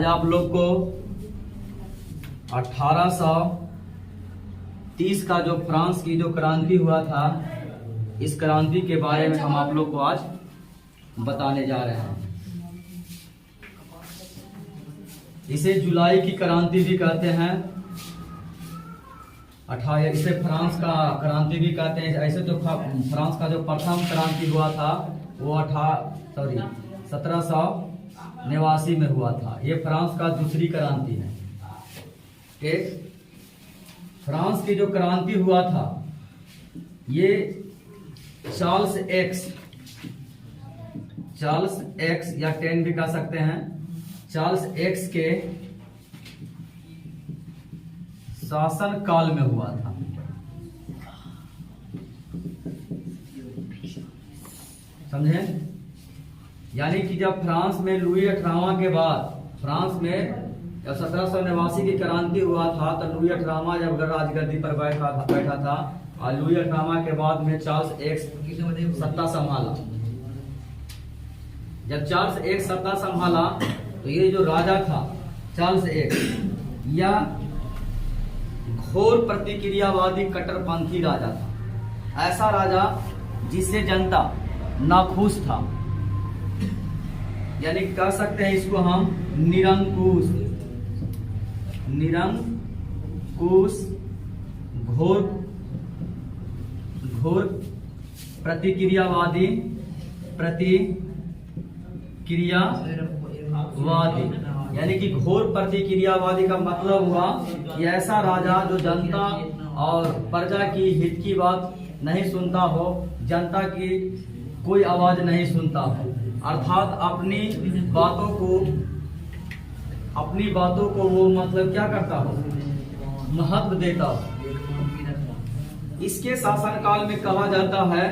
आज आप लोग को 1830 का जो फ्रांस की जो क्रांति हुआ था, इस क्रांति के बारे में हम आप लोग को आज बताने जा रहे हैं। इसे जुलाई की क्रांति भी कहते हैं, इसे फ्रांस का क्रांति भी कहते हैं। ऐसे तो फ्रांस का जो प्रथम क्रांति हुआ था वो 1789 में हुआ था। ये फ्रांस का दूसरी क्रांति है। ठीक, फ्रांस की जो क्रांति हुआ था ये चार्ल्स एक्स या 10 भी कह सकते हैं, चार्ल्स एक्स के शासन काल में हुआ था। समझे? यानी कि जब फ्रांस में लुई 18वां के बाद, फ्रांस में जब 1789 की क्रांति हुआ था तो लुई 18वां जब राजगद्दी पर बैठा था और लुई 18वां के बाद में चार्ल्स एक्स सत्ता संभाला। जब चार्ल्स एक्स सत्ता संभाला तो ये जो राजा था चार्ल्स एक्स, या घोर प्रतिक्रियावादी कट्टरपंथी राजा था। ऐसा राजा जिससे जनता नाखुश था, यानी कह सकते हैं इसको हम निरंकुश, घोर प्रतिक्रियावादी, यानी कि घोर प्रतिक्रियावादी का मतलब हुआ कि ऐसा राजा जो जनता और प्रजा की हित की बात नहीं सुनता हो, जनता की कोई आवाज नहीं सुनता हो, अर्थात अपनी बातों को वो मतलब क्या करता हो, महत्व देता हो। इसके शासनकाल में कहा जाता है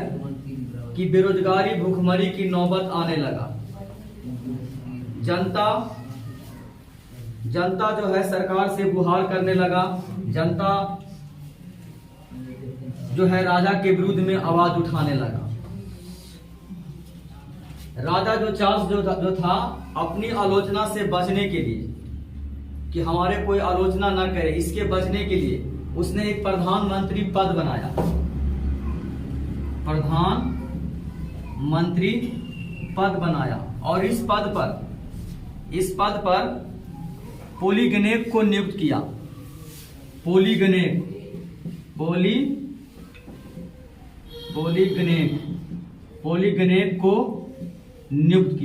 कि बेरोजगारी भूखमरी की नौबत आने लगा। जनता जो है सरकार से गुहार करने लगा। जनता जो है राजा के विरुद्ध में आवाज उठाने लगा। राजा जो चार्ल्स जो था अपनी आलोचना से बचने के लिए, कि हमारे कोई आलोचना ना करे, इसके बचने के लिए उसने एक प्रधानमंत्री पद बनाया। प्रधानमंत्री पद बनाया और इस पद पर पोलीगनेक को नियुक्त किया। पोलीगनेक को नियुक्त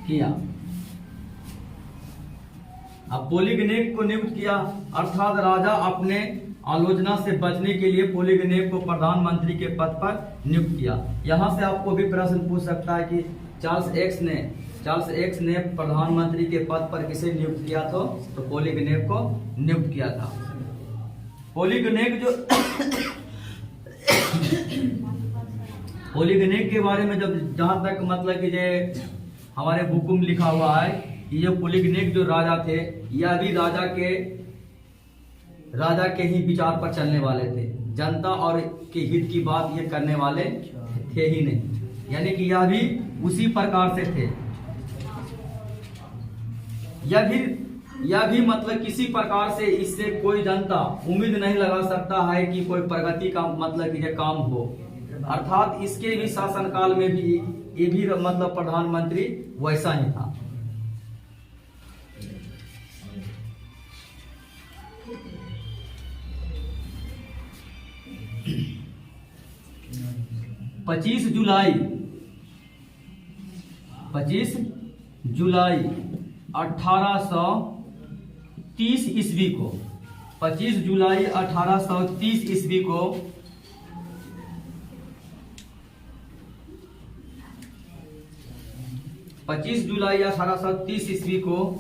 किया। अब पोलीगनेक को नियुक्त किया अर्थात राजा अपने आलोचना से बचने के लिए पोलीगनेक को प्रधानमंत्री के पद पर नियुक्त किया। यहां से आपको भी प्रश्न पूछ सकता है कि चार्ल्स एक्स ने प्रधानमंत्री के पद पर किसे नियुक्त किया था? तो पोलीगनेक को नियुक्त किया था। पोलीगनेक के बारे में जहां तक मतलब कि हमारे बुक में लिखा हुआ है कि ये पोलीगनेक जो राजा थे, यह भी राजा के ही विचार पर चलने वाले थे। जनता और के हित की बात ये करने वाले थे ही नहीं, यानी कि यह भी उसी प्रकार से थे। यह भी मतलब किसी प्रकार से इससे कोई जनता उम्मीद नहीं लगा सकता है कि कोई प्रगति का मतलब कि काम हो। अर्थात इसके भी शासनकाल में भी ये भी मतलब प्रधानमंत्री वैसा ही था। पच्चीस जुलाई 1830 ईस्वी को 25 जुलाई 1830 ईस्वी को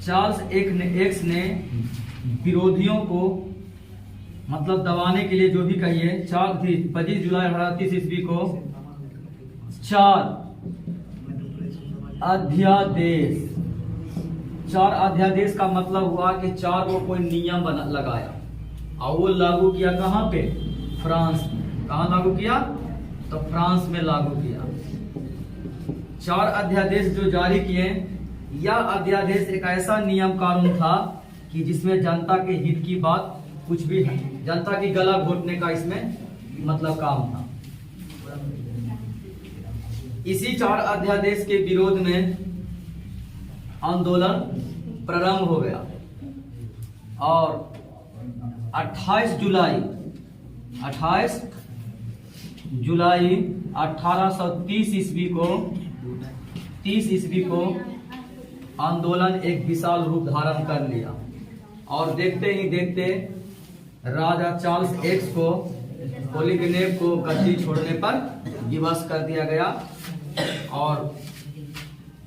चार्ल्स एक्स ने विरोधियों को मतलब दबाने के लिए, जो भी कहिए, 25 जुलाई 1830 ईस्वी को 4 अध्यादेश का मतलब हुआ कि 4 वो कोई नियम लगाया और वो लागू किया। कहाँ पे? फ्रांस में। कहाँ लागू किया? तो फ्रांस में लागू किया। 4 अध्यादेश जो जारी किए, यह अध्यादेश एक ऐसा नियम कानून था कि जिसमें जनता के हित की बात कुछ भी है, जनता की गला घोटने का इसमें मतलब काम था। इसी 4 अध्यादेश के विरोध में आंदोलन प्रारंभ हो गया और 28 जुलाई 1830 ईस्वी को आंदोलन एक विशाल रूप धारण कर लिया और देखते ही देखते राजा चार्ल्स एक्स को पोलीगनेव को गद्दी छोड़ने पर विवश कर दिया गया और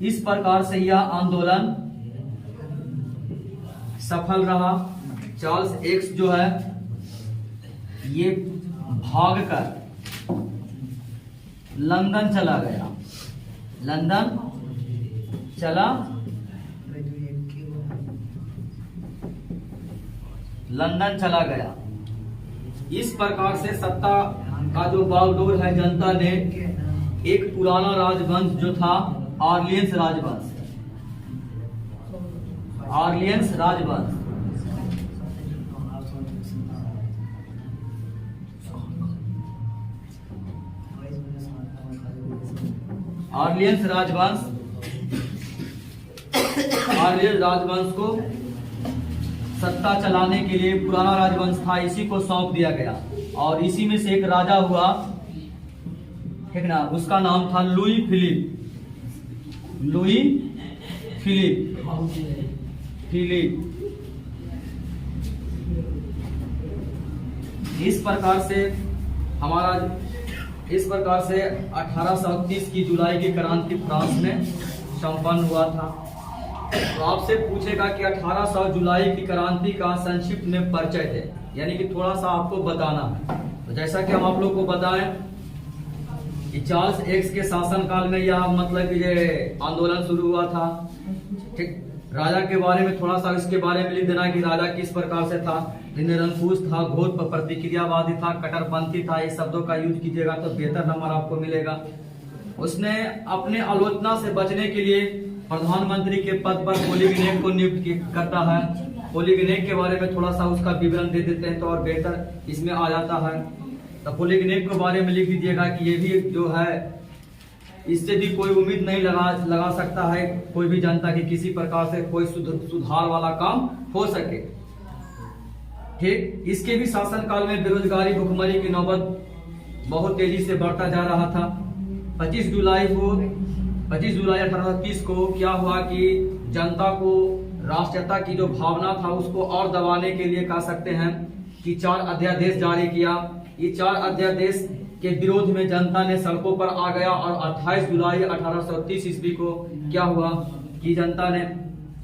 इस प्रकार से यह आंदोलन सफल रहा। चार्ल्स एक्स जो है ये भागकर लंदन चला गया, लंदन चला गया। इस प्रकार से सत्ता का जो बागडोर है जनता ने एक पुराना राजवंश जो था ऑरलियंस राजवंश को सत्ता चलाने के लिए पुराना राजवंश था, इसी को सौंप दिया गया और इसी में से एक राजा हुआ, ठीक ना, उसका नाम था लुई फिलिप। इस प्रकार से 1830 की जुलाई की क्रांति फ्रांस में संपन्न हुआ था। तो आपसे पूछेगा कि 1800 जुलाई की क्रांति का संक्षिप्त में परिचय दे, यानी कि थोड़ा सा आपको बताना है। तो जैसा कि हम आप लोग को बताएं कि चार्ल्स एक्स के शासनकाल में यह मतलब कि ये आंदोलन शुरू हुआ था, ठीक। राजा के बारे में थोड़ा सा इसके बारे में लिख देना कि राजा किस प्रकार से था, निरंकुश था, घोर प्रतिक्रियावादी था, कट्टरपंथी था। ये शब्दों का यूज कीजिएगा तो बेहतर नंबर आपको मिलेगा। उसने अपने आलोचना से बचने के लिए प्रधानमंत्री के पद पर पोलीगनेव को नियुक्त करता है। पोलीगनेव के बारे में थोड़ा सा उसका विवरण दे देते हैं तो और बेहतर इसमें आ जाता है। तो पोलीगनेव के बारे में लिख दीजिएगा कि ये भी जो है, इससे भी कोई उम्मीद नहीं लगा सकता है कोई भी जनता की किसी प्रकार से कोई सुधार वाला काम हो सके, ठीक। इसके भी शासनकाल में बेरोजगारी, भुखमरी की नौबत बहुत तेजी से बढ़ता जा रहा था। 25 जुलाई 1830 को क्या हुआ कि जनता को राष्ट्रीयता की जो भावना था उसको और दबाने के लिए कह सकते हैं कि 4 अध्यादेश जारी किया। ये 4 अध्यादेश के विरोध में जनता ने सड़कों पर आ गया और 28 जुलाई 1830 ईस्वी को क्या हुआ कि जनता ने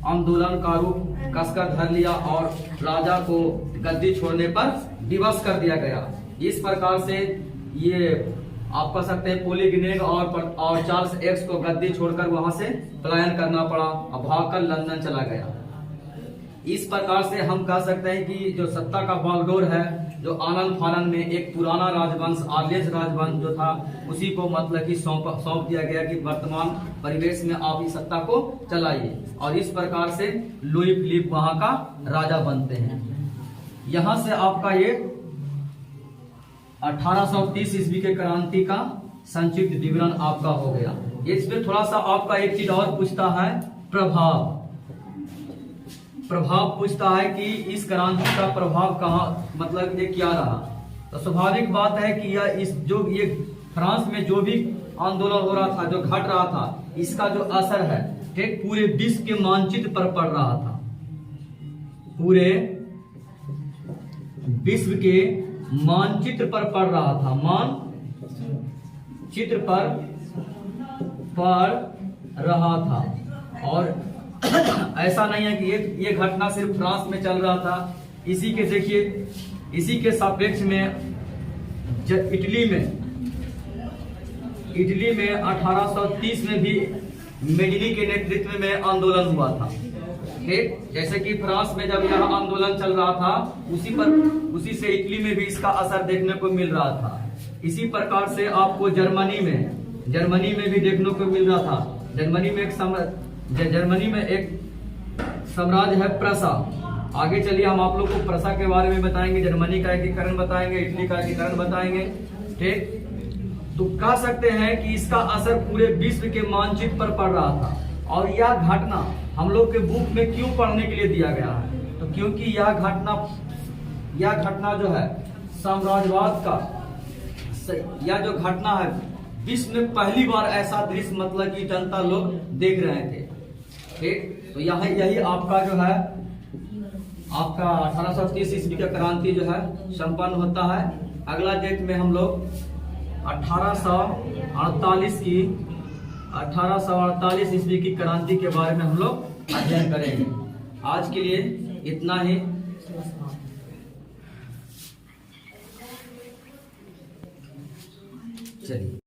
आंदोलन का रूप कसकर धर लिया और राजा को गद्दी छोड़ने पर विवश कर दिया गया। इस प्रकार से ये आप कह सकते हैं पोलीगनेव और चार्ल्स एक्स को गद्दी छोड़कर वहां से पलायन करना पड़ा और भागकर लंदन चला गया। इस प्रकार से हम कह सकते हैं कि जो सत्ता का बागडोर है, जो आनंद फानन में एक पुराना राजवंश ऑरलियंस राजवंश जो था उसी को मतलब कि सौंप दिया गया कि वर्तमान परिवेश में आप इस सत्ता को चलाइए और इस प्रकार से लुई फिलिप वहां का राजा बनते हैं। यहां से आपका ये 1830 ईस्वी के क्रांति का संक्षिप्त विवरण आपका हो गया। इसमें थोड़ा सा आपका एक चीज और पूछता है, प्रभाव पूछता है कि इस क्रांति का प्रभाव कहाँ मतलब ये क्या रहा। तो स्वाभाविक बात है कि ये फ्रांस में जो भी आंदोलन हो रहा था, जो घट रहा था, इसका जो असर है ठीक पूरे विश्व के मानचित्र पर पड़ रहा था। पूरे विश्व के मानचित्र पर पड़ रहा था, मानचित्र पर पड़ रहा था। और ऐसा नहीं है कि ये घटना सिर्फ फ्रांस में चल रहा था। इसी के देखिए, इसी के सापेक्ष में इटली में 1830 में भी मेडिनी के नेतृत्व में आंदोलन हुआ था, ठीक। जैसे कि फ्रांस में जब यह आंदोलन चल रहा था उसी से इटली में भी इसका असर देखने को मिल रहा था। इसी प्रकार से आपको जर्मनी जर्मनी में भी देखने को मिल रहा था। जर्मनी में एक साम्राज्य है प्रसा। आगे चलिए हम आप लोग को प्रसा के बारे में बताएंगे, जर्मनी का एकीकरण बताएंगे, इटली का एकीकरण बताएंगे। ठीक, तो कह सकते हैं कि इसका असर पूरे विश्व के मानचित्र पर पड़ रहा था। और यह घटना हम लोग के बुक में क्यों पढ़ने के लिए दिया गया है, तो क्योंकि यह घटना जो है साम्राज्यवाद का, यह जो घटना है विश्व में पहली बार ऐसा दृश्य मतलब कि जनता लोग देख रहे थे। ठीक, तो यही आपका जो है आपका 1830 ईस्वी का क्रांति जो है संपन्न होता है। अगला डेट में हम लोग 1848 ईस्वी की क्रांति के बारे में हम लोग अध्ययन करेंगे। आज के लिए इतना ही। चलिए।